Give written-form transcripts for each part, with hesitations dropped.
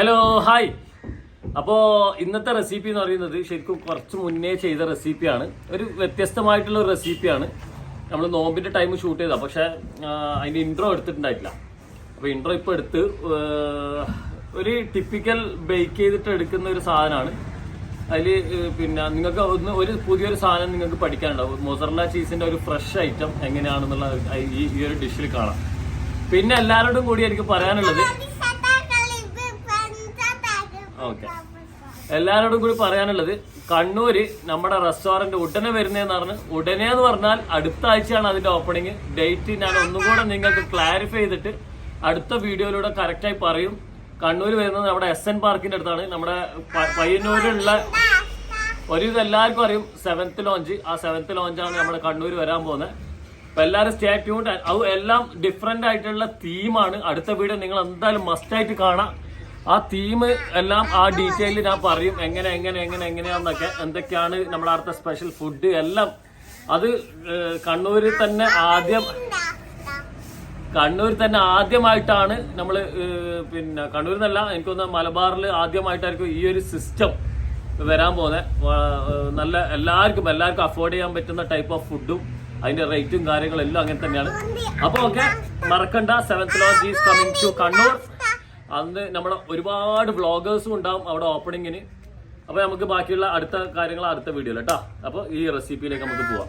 Hello hi. അപ്പോൾ ഇന്നത്തെ recipe എന്ന് പറയുന്നത് ശരിക്കും കുറച്ച് മുന്നേ ചെയ്ത റെസിപ്പിയാണ്. ഒരു വ്യത്യസ്തമായിട്ടുള്ള ഒരു റെസിപ്പിയാണ്. നമ്മൾ നോമ്പിൻ്റെ ടൈം ഷൂട്ട് ചെയ്താൽ, പക്ഷേ അതിൻ്റെ ഇൻട്രോ എടുത്തിട്ടുണ്ടായിട്ടില്ല. അപ്പോൾ ഇൻട്രോ ഇപ്പോൾ എടുത്ത് ഒരു ടിപ്പിക്കൽ ബേക്ക് ചെയ്തിട്ട് എടുക്കുന്ന ഒരു സാധനമാണ്. അതിൽ പിന്നെ നിങ്ങൾക്ക് ഒരു പുതിയൊരു സാധനം നിങ്ങൾക്ക് പഠിക്കാനുണ്ടാവും. മൊസറല്ല ചീസിൻ്റെ ഒരു ഫ്രഷ് ഐറ്റം എങ്ങനെയാണെന്നുള്ള ഈ ഒരു ഡിഷിൽ കാണാം. പിന്നെ എല്ലാവരോടും കൂടി എനിക്ക് പറയാനുള്ളത് എല്ലാവരോടും കൂടി പറയാനുള്ളത് കണ്ണൂര് നമ്മുടെ റെസ്റ്റോറന്റ് ഉടനെ വരുന്നതെന്ന് പറഞ്ഞ്, ഉടനെ എന്ന് പറഞ്ഞാൽ അടുത്ത ആഴ്ചയാണ് അതിന്റെ ഓപ്പണിങ്. ഡേറ്റ് ഞാൻ ഒന്നും കൂടെ നിങ്ങൾക്ക് ക്ലാരിഫൈ ചെയ്തിട്ട് അടുത്ത വീഡിയോയിലൂടെ കറക്റ്റായി പറയും. കണ്ണൂർ വരുന്നത് നമ്മുടെ SN പാർക്കിന്റെ അടുത്താണ്. നമ്മുടെ പയ്യന്നൂരിലുള്ള ഒരു ഇത് എല്ലാവർക്കും അറിയും 7th ലോഞ്ച്. ആ 7th ലോഞ്ചാണ് നമ്മുടെ കണ്ണൂർ വരാൻ പോകുന്നത്. അപ്പൊ എല്ലാവരും സ്റ്റേ ട്യൂൺഡ്. അത് എല്ലാം ഡിഫറെന്റ് ആയിട്ടുള്ള തീമാണ്. അടുത്ത വീഡിയോ നിങ്ങൾ എന്തായാലും മസ്റ്റായിട്ട് കാണാം. ആ തീം എല്ലാം ആ ഡീറ്റെയിൽ ഞാൻ പറയും. എങ്ങനെയാന്നൊക്കെ, എന്തൊക്കെയാണ് നമ്മുടെ അടുത്ത സ്പെഷ്യൽ ഫുഡ് എല്ലാം. അത് കണ്ണൂരിൽ തന്നെ ആദ്യമായിട്ടാണ് നമ്മൾ പിന്നെ കണ്ണൂരിൽ നിന്നല്ല, എനിക്കൊന്ന് മലബാറിൽ ആദ്യമായിട്ടായിരിക്കും ഈ ഒരു സിസ്റ്റം വരാൻ പോകുന്നത്. നല്ല എല്ലാവർക്കും അഫോർഡ് ചെയ്യാൻ പറ്റുന്ന ടൈപ്പ് ഓഫ് ഫുഡും അതിന്റെ റേറ്റും കാര്യങ്ങളും എല്ലാം അങ്ങനെ തന്നെയാണ്. അപ്പോൾ ഓക്കെ, മറക്കണ്ട, 7th launch is coming to Kannur. അന്ന് നമ്മുടെ ഒരുപാട് വ്ളോഗേഴ്സും ഉണ്ടാവും അവിടെ ഓപ്പണിങ്ങിന്. അപ്പോൾ നമുക്ക് ബാക്കിയുള്ള അടുത്ത കാര്യങ്ങൾ അടുത്ത വീഡിയോയിൽ കേട്ടോ. അപ്പോൾ ഈ റെസിപ്പിയിലേക്ക് നമുക്ക് പോവാം.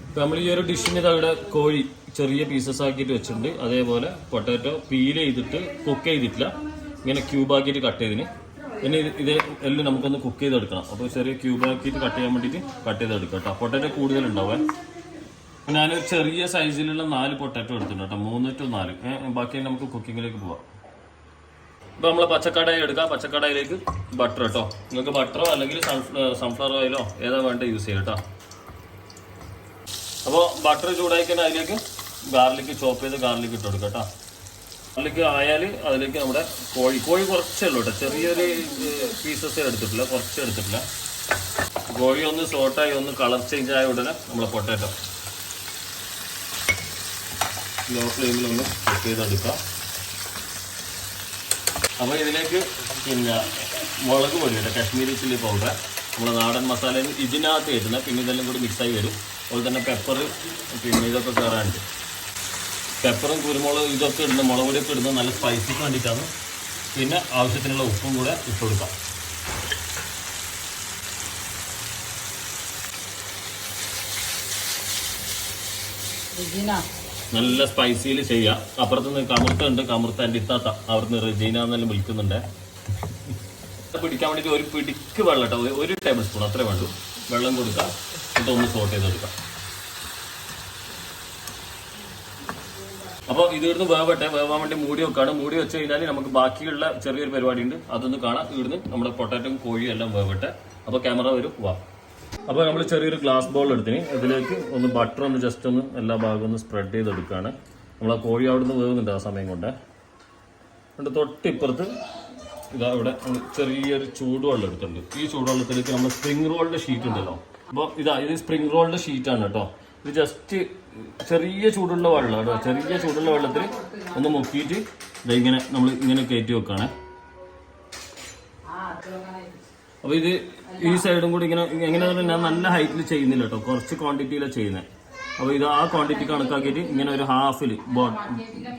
ഇപ്പം നമ്മൾ ഈ ഒരു ഡിഷിന് അവിടെ കോഴി ചെറിയ പീസസ് ആക്കിയിട്ട് വെച്ചിട്ടുണ്ട്. അതേപോലെ പൊട്ടാറ്റോ പീൽ ചെയ്തിട്ട് കുക്ക് ചെയ്തിട്ടില്ല, ഇങ്ങനെ ക്യൂബ് ആക്കിയിട്ട് കട്ട് ചെയ്തിന്. പിന്നെ ഇത് എല്ലാം നമുക്കൊന്ന് കുക്ക് ചെയ്തെടുക്കണം. അപ്പോൾ ചെറിയ ക്യൂബ് ആക്കിയിട്ട് കട്ട് ചെയ്യാൻ വേണ്ടിയിട്ട് കട്ട് ചെയ്തെടുക്കാം കേട്ടോ. പൊട്ടാറ്റോ കൂടുതലുണ്ടാവേ. ഞാനൊരു ചെറിയ സൈസിലുള്ള 4 പൊട്ടാറ്റോ എടുത്തിട്ടുണ്ട് കേട്ടോ, 3 to 4. ബാക്കി നമുക്ക് കുക്കിങ്ങിലേക്ക് പോവാം. ഇപ്പൊ നമ്മള് പച്ചക്കടായി എടുക്കാം. പച്ചക്കടായിലേക്ക് ബട്ടർ കേട്ടോ. നിങ്ങൾക്ക് ബട്ടറോ അല്ലെങ്കിൽ സൺഫ്ലവർ ഓയിലോ ഏതാ വേണ്ട യൂസ് ചെയ്യാം കേട്ടോ. അപ്പോൾ ബട്ടർ ചൂടായിക്കാൻ അതിലേക്ക് ഗാർലിക്ക് ചോപ്പ് ചെയ്ത് ഗാർലിക്ക് ഇട്ട് കൊടുക്കാം കേട്ടോ. ഗാർലിക്ക് ആയാൽ അതിലേക്ക് നമ്മുടെ കോഴി കുറച്ചേ ഉള്ളൂ കേട്ടോ. ചെറിയൊരു പീസസ് എടുത്തിട്ടില്ല, കുറച്ച് എടുത്തിട്ടില്ല. കോഴി ഒന്ന് സോട്ടായി ഒന്ന് കളർ ചേഞ്ച് ആയ ഉടനെ നമ്മളെ പൊട്ടാറ്റോ ലോ ഫ്ലെയിമിലൊന്ന് കുക്ക് ചെയ്തെടുക്കാം. അപ്പോൾ ഇതിലേക്ക് പിന്നെ മുളക് പൊടി കേട്ടോ, കാശ്മീരി ചില്ലി പൗഡർ, നമ്മുടെ നാടൻ മസാല ഇതിനകത്ത് കയറ്റുന്നത്. പിന്നെ ഇതെല്ലാം കൂടി മിക്സായി വരും. അതുപോലെ തന്നെ പെപ്പർ, പിന്നെ ഇതൊക്കെ കയറാനുണ്ട്. പെപ്പറും കുരുമുളകും ഇതൊക്കെ ഇടുന്നത്, മുളക് പൊടിയൊക്കെ ഇടുന്നത് നല്ല സ്പൈസിക്ക് വേണ്ടിയിട്ടാണ്. പിന്നെ ആവശ്യത്തിനുള്ള ഉപ്പും കൂടെ ഇട്ട് കൊടുക്കാം. നല്ല സ്പൈസിയിൽ ചെയ്യാം. അപ്പുറത്തുനിന്ന് കമുർത്ത എൻ്റെ ഇത്താത്ത അവിടുന്ന് റെജീന എന്നെല്ലാം വിളിക്കുന്നുണ്ട്. പിടിക്കാൻ വേണ്ടിയിട്ട് ഒരു പിടിക്ക് വെള്ളം കേട്ടോ, 1 ടേബിൾ സ്പൂൺ അത്രേ വേണ്ടൂ. വെള്ളം കൊടുക്കാം. ഇതൊന്ന് സോട്ട് ചെയ്തെടുക്കാം. അപ്പോൾ ഇത് ഇവിടുന്ന് വേവാൻ വേണ്ടി മൂടി വെക്കാണ്. മൂടി വെച്ച് കഴിഞ്ഞാൽ നമുക്ക് ബാക്കിയുള്ള ചെറിയൊരു പരിപാടി ഉണ്ട്, അതൊന്ന് കാണാം. ഇവിടുന്ന് നമ്മുടെ പൊട്ടാറ്റോയും കോഴിയും എല്ലാം വേവട്ടെ. അപ്പോൾ ക്യാമറ വരും, വാ. അപ്പോൾ നമ്മൾ ചെറിയൊരു ഗ്ലാസ് ബോൾ എടുത്തിന്. ഇതിലേക്ക് ഒന്ന് ബട്ടർ ഒന്ന് ജസ്റ്റ് ഒന്ന് എല്ലാ ഭാഗവും ഒന്ന് സ്പ്രെഡ് ചെയ്തെടുക്കുകയാണ്. നമ്മൾ ആ കോഴി അവിടെ നിന്ന് വേവുന്നുണ്ട് ആ സമയം കൊണ്ട്. എന്നിട്ട് തൊട്ടിപ്പുറത്ത് ഇതാ ഇവിടെ ചെറിയൊരു ചൂടുവെള്ളം എടുത്തിട്ടുണ്ട്. ഈ ചൂടുവെള്ളത്തിലേക്ക് നമ്മൾ സ്പ്രിംഗ് റോളിൻ്റെ ഷീറ്റ് ഉണ്ടല്ലോ. അപ്പോൾ ഇത് സ്പ്രിംഗ് റോളിൻ്റെ ഷീറ്റാണ് കേട്ടോ. ഇത് ജസ്റ്റ് ചെറിയ ചൂടുള്ള വെള്ളം കേട്ടോ. ചെറിയ ചൂടുള്ള വെള്ളത്തിൽ ഒന്ന് മുക്കിയിട്ട് ഇതിങ്ങനെ നമ്മൾ ഇങ്ങനെ കയറ്റി വെക്കുകയാണ്. അപ്പോൾ ഇത് ഈ സൈഡും കൂടി എങ്ങനെ ഞാൻ നല്ല ഹൈറ്റിൽ ചെയ്യുന്നില്ല കേട്ടോ, കുറച്ച് ക്വാണ്ടിറ്റിയിലാണ് ചെയ്യുന്നത്. അപ്പോൾ ഇത് ആ ക്വാണ്ടിറ്റി കണക്കാക്കിയിട്ട് ഇങ്ങനെ ഒരു ഹാഫിൽ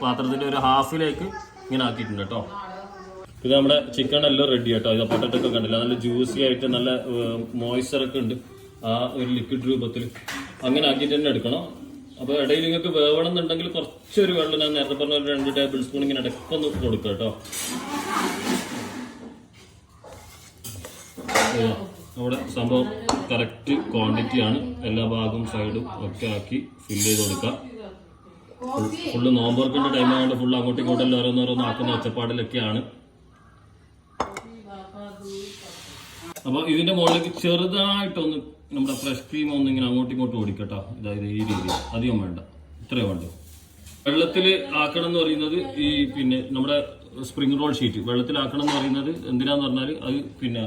പാത്രത്തിൻ്റെ ഒരു ഹാഫിലേക്ക് ഇങ്ങനെ ആക്കിയിട്ടുണ്ട് കേട്ടോ. ഇത് നമ്മുടെ ചിക്കൻ എല്ലാം റെഡി കേട്ടോ. ഇത് പൊട്ടറ്റോ ഒക്കെ കണ്ടില്ല, നല്ല ജ്യൂസി ആയിട്ട് നല്ല മോയ്സ്ചറൊക്കെ ഉണ്ട് ആ ഒരു ലിക്വിഡ് രൂപത്തിൽ. അങ്ങനെ ആക്കിയിട്ട് തന്നെ എടുക്കണം. അപ്പോൾ ഇടയിൽ നിങ്ങൾക്ക് വേവണം എന്നുണ്ടെങ്കിൽ കുറച്ചൊരു വെള്ളം, ഞാൻ നേരത്തെ പറഞ്ഞ ഒരു 2 ടേബിൾ സ്പൂൺ ഇങ്ങനെ ഇടയ്ക്കൊന്ന് കൊടുക്കുക കേട്ടോ. അവിടെ സംഭവം കറക്റ്റ് ക്വാണ്ടിറ്റിയാണ്. എല്ലാ ഭാഗവും സൈഡും ഒക്കെ ആക്കി ഫില്ല് ചെയ്ത് കൊടുക്കുക. ഫുള്ള് നോമ്പർക്കിൻ്റെ ടൈം ആയതുകൊണ്ട് ഫുള്ള് അങ്ങോട്ടും ഇങ്ങോട്ടെല്ലാം ഓരോന്നോരോന്ന് ആക്കുന്ന ഒച്ചപ്പാടിലൊക്കെയാണ്. അപ്പോൾ ഇതിൻ്റെ മുകളിലേക്ക് ചെറുതായിട്ടൊന്ന് നമ്മുടെ ഫ്രഷ് ക്രീം ഒന്ന് ഇങ്ങനെ അങ്ങോട്ടും ഇങ്ങോട്ടും ഓടിക്കട്ടോ. ഇതായത് ഈ രീതിയിൽ അധികം വേണ്ട, ഇത്രയും വേണ്ട. വെള്ളത്തിൽ ആക്കണം എന്ന് പറയുന്നത് ഈ പിന്നെ നമ്മുടെ സ്പ്രിംഗ് റോൾ ഷീറ്റ് വെള്ളത്തിലാക്കണം എന്ന് പറയുന്നത് എന്തിനാന്ന് പറഞ്ഞാൽ അത് പിന്നെ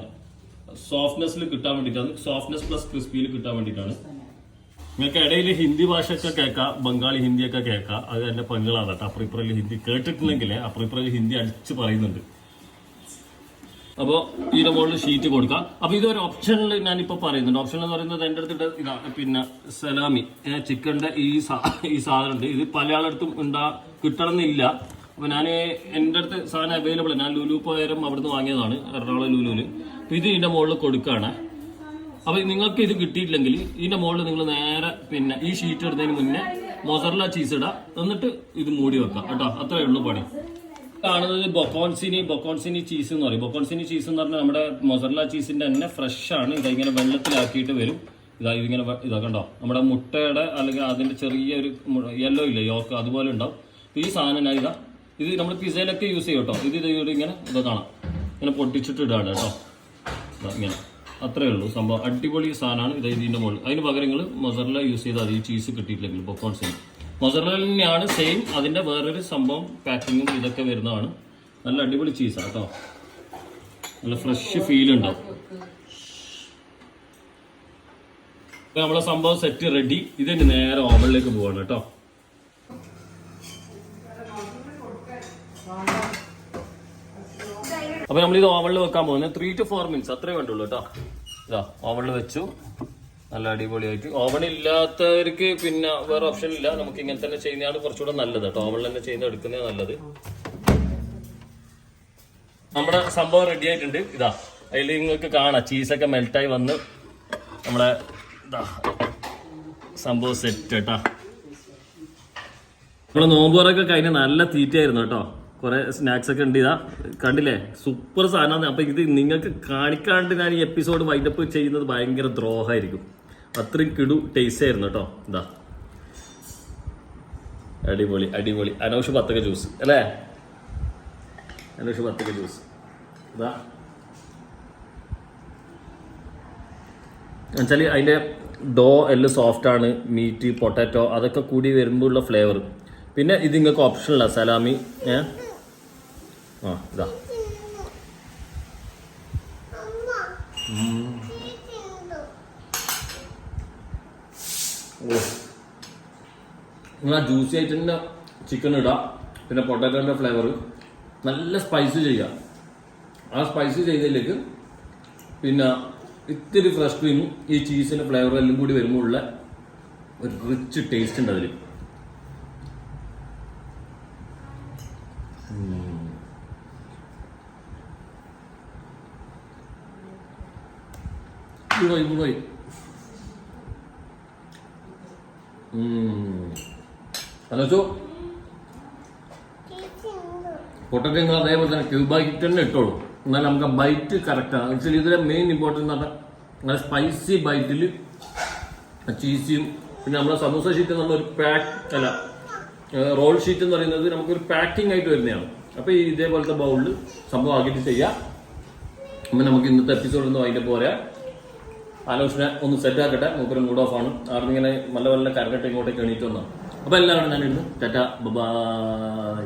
സോഫ്റ്റ്നെസ്സിൽ കിട്ടാൻ വേണ്ടിയിട്ടാണ്. സോഫ്റ്റ്നെസ് പ്ലസ് ക്രിസ്പിയിൽ കിട്ടാൻ വേണ്ടിയിട്ടാണ്. നിങ്ങൾക്ക് ഇടയിൽ ഹിന്ദി ഭാഷ ഒക്കെ കേൾക്കാം, ബംഗാളി ഹിന്ദിയൊക്കെ കേൾക്കാം. അത് എന്റെ പെണ്ണുകളാണ് കേട്ടോ. അപ്പുറം ഇപ്പുറം ഹിന്ദി കേട്ടിട്ടുണ്ടെങ്കിൽ അപ്പുറം ഇപ്പുറം ഹിന്ദി അടിച്ച് പറയുന്നുണ്ട്. അപ്പോൾ ഇതിന്റെ മുകളിൽ ഷീറ്റ് കൊടുക്കാം. അപ്പോൾ ഇതൊരു ഓപ്ഷനിൽ ഞാനിപ്പോൾ പറയുന്നുണ്ട്. ഓപ്ഷൻ എന്ന് പറയുന്നത് എൻ്റെ അടുത്തിട്ട് ഇതാ, പിന്നെ സലാമി ചിക്കൻ്റെ ഈ സാധനം ഉണ്ട്. ഇത് പല ആളടുത്തും കിട്ടണമെന്നില്ല. അപ്പോൾ ഞാൻ എൻ്റെ അടുത്ത് സാധനം അവൈലബിൾ. ഞാൻ ലുലു പോയാലും അവിടുന്ന് വാങ്ങിയതാണ്, എറണാകുളം ലുലുവിൽ. അപ്പോൾ ഇത് ഇതിൻ്റെ മുകളിൽ കൊടുക്കുകയാണ്. അപ്പോൾ നിങ്ങൾക്ക് ഇത് കിട്ടിയിട്ടില്ലെങ്കിൽ ഇതിൻ്റെ മുകളിൽ നിങ്ങൾ നേരെ പിന്നെ ഈ ഷീറ്റ് ഇടുന്നതിന് മുന്നേ മൊസറല്ല ചീസ് ഇടുക, എന്നിട്ട് ഇത് മൂടി വെക്കാം കേട്ടോ. അത്രയേ ഉള്ളൂ പണി. കാണുന്നത് ബൊക്കോൺസിനി ചീസ് എന്ന് പറയും. ബൊക്കോൺസിനി ചീസ് എന്ന് പറഞ്ഞാൽ നമ്മുടെ മൊസറല്ല ചീസിന്റെ തന്നെ ഫ്രഷ് ആണ്. ഇതിങ്ങനെ വെള്ളത്തിലാക്കിയിട്ട് വരും. ഇതിങ്ങനെ ഇതാ കണ്ടോ, നമ്മുടെ മുട്ടയുടെ അല്ലെങ്കിൽ അതിന്റെ ചെറിയൊരു യെല്ലോ ഇല്ല യോക്ക് അതുപോലെ ഉണ്ടാവും. ഈ സാധനം ഇത് നമ്മൾ പിസയിലൊക്കെ യൂസ് ചെയ്യും കേട്ടോ. ഇത് ഇങ്ങനെ കാണാം, ഇങ്ങനെ പൊട്ടിച്ചിട്ട് ഇടാണ് കേട്ടോ. ഇങ്ങനെ അത്രേ ഉള്ളൂ സംഭവം. അടിപൊളി സാധനമാണ്. ഇതിന്റെ മുകളിൽ അതിന് പകരം നിങ്ങൾ മൊസറല്ല യൂസ് ചെയ്താൽ ഈ ചീസ് കിട്ടിയിട്ടില്ലെങ്കിൽ ബൊക്കോൺസിനി മൊസറല്ല തന്നെയാണ് സെയിം. അതിന്റെ വേറൊരു സംഭവം പാക്കിങ്ങും ഇതൊക്കെ വരുന്നതാണ്. നല്ല അടിപൊളി ചീസാണ് കേട്ടോ. നല്ല ഫ്രഷ് ഫീൽ ഉണ്ടാവും. നമ്മളെ സംഭവം സെറ്റ് റെഡി. ഇതിന്റെ നേരെ ഓവനിലേക്ക് പോവാണ് കേട്ടോ. അപ്പൊ നമ്മളിത് ഓവനിൽ വെക്കാൻ പോകുന്നത് 3 to 4 minutes അത്രേ വേണ്ടുള്ളൂ കേട്ടോ. ഇതാ ഓവനിൽ വെച്ചു. നല്ല അടിപൊളിയായിട്ട്. ഓവൺ ഇല്ലാത്തവർക്ക് പിന്നെ വേറെ ഓപ്ഷൻ ഇല്ല. നമുക്ക് ഇങ്ങനെ തന്നെ ചെയ്യുന്നതാണ് കുറച്ചുകൂടെ നല്ലത് കേട്ടോ. ഓവണിൽ തന്നെ ചെയ്യുന്ന എടുക്കുന്നതാണ് നല്ലത്. നമ്മുടെ സംഭവം റെഡി ആയിട്ടുണ്ട്. ഇതാ അതിൽ നിങ്ങൾക്ക് കാണാം ചീസൊക്കെ മെൽറ്റായി വന്ന് നമ്മളെ ഇതാ സംഭവം സെറ്റ് കേട്ടാ. നമ്മളെ നോമ്പുറൊക്കെ കഴിഞ്ഞ നല്ല തീറ്റയായിരുന്നു കേട്ടോ. കുറെ സ്നാക്സ് ഒക്കെ ഉണ്ട്. ഇതാ കണ്ടില്ലേ, സൂപ്പർ സാധനമാണ്. അപ്പൊ ഇത് നിങ്ങൾക്ക് കാണിക്കാണ്ട് ഞാൻ ഈ എപ്പിസോഡ് വൈൻഡപ്പ് ചെയ്യുന്നത് ഭയങ്കര ദ്രോഹമായിരിക്കും. അത്രയും കിടു ടേസ്റ്റ് ആയിരുന്നു കേട്ടോ. ഇതാ അടിപൊളി അടിപൊളി. അനൗഷ് ബത്തക്ക ജ്യൂസ് അല്ലേ, അനൗഷ് ബത്തക്ക ജ്യൂസ്. ഇതാ എന്നുവെച്ചാൽ അതിൻ്റെ ഡോ എല്ലാം സോഫ്റ്റ് ആണ്. മീറ്റ് പൊട്ടാറ്റോ അതൊക്കെ കൂടി വരുമ്പോൾ ഉള്ള ഫ്ലേവർ. പിന്നെ ഇത് നിങ്ങൾക്ക് ഓപ്ഷനല്ല സലാമി. ഇതാ നിങ്ങൾ ആ ജ്യൂസി ആയിട്ട് തന്നെ ചിക്കൻ ഇടാം. പിന്നെ പൊട്ടാറ്റോൻ്റെ ഫ്ലേവർ നല്ല സ്പൈസ് ചെയ്യുക. ആ സ്പൈസ് ചെയ്തതിലേക്ക് പിന്നെ ഇത്തിരി ഫ്രഷ് ക്രീമും ഈ ചീസിൻ്റെ ഫ്ലേവറും എല്ലാം കൂടി വരുമ്പോൾ ഉള്ള ഒരു റിച്ച് ടേസ്റ്റ് ഉണ്ട് അതിൽ. പോയി ഹലോ പൊട്ടൊക്കെ നിങ്ങൾ അതേപോലെ തന്നെ ക്യൂബായിട്ട് തന്നെ ഇട്ടോളൂ. എന്നാൽ നമുക്ക് ബൈറ്റ് കറക്റ്റാണ്. ആക്ച്വലി ഇതിലെ മെയിൻ ഇമ്പോർട്ടൻ്റ് എന്ന് പറഞ്ഞാൽ നല്ല സ്പൈസി ബൈറ്റിൽ ചീസും പിന്നെ നമ്മുടെ സമൂസ ഷീറ്റ് എന്നുള്ള ഒരു റോൾ ഷീറ്റ് എന്ന് പറയുന്നത് നമുക്കൊരു പാക്കിംഗ് ആയിട്ട് വരുന്നതാണ്. അപ്പോൾ ഈ ഇതേപോലത്തെ ബൗളിൽ സംഭവം ആക്കിയിട്ട് ചെയ്യാം. അപ്പം നമുക്ക് ഇന്നത്തെ എപ്പിസോഡ് ഒന്നും അതിൻ്റെ പോരാ. ആലോചന ഒന്ന് സെറ്റ് ആക്കട്ടെ. മൂപ്പര് മൂഡ് ഓഫ് ആണ്. അവിടെ ഇങ്ങനെ നല്ല കരകട്ടെ ഇങ്ങോട്ടേക്ക് എണീറ്റ് വന്നാണ്. അപ്പോൾ എല്ലാവരും ഞാനിരുന്നു ടാറ്റ ബൈ.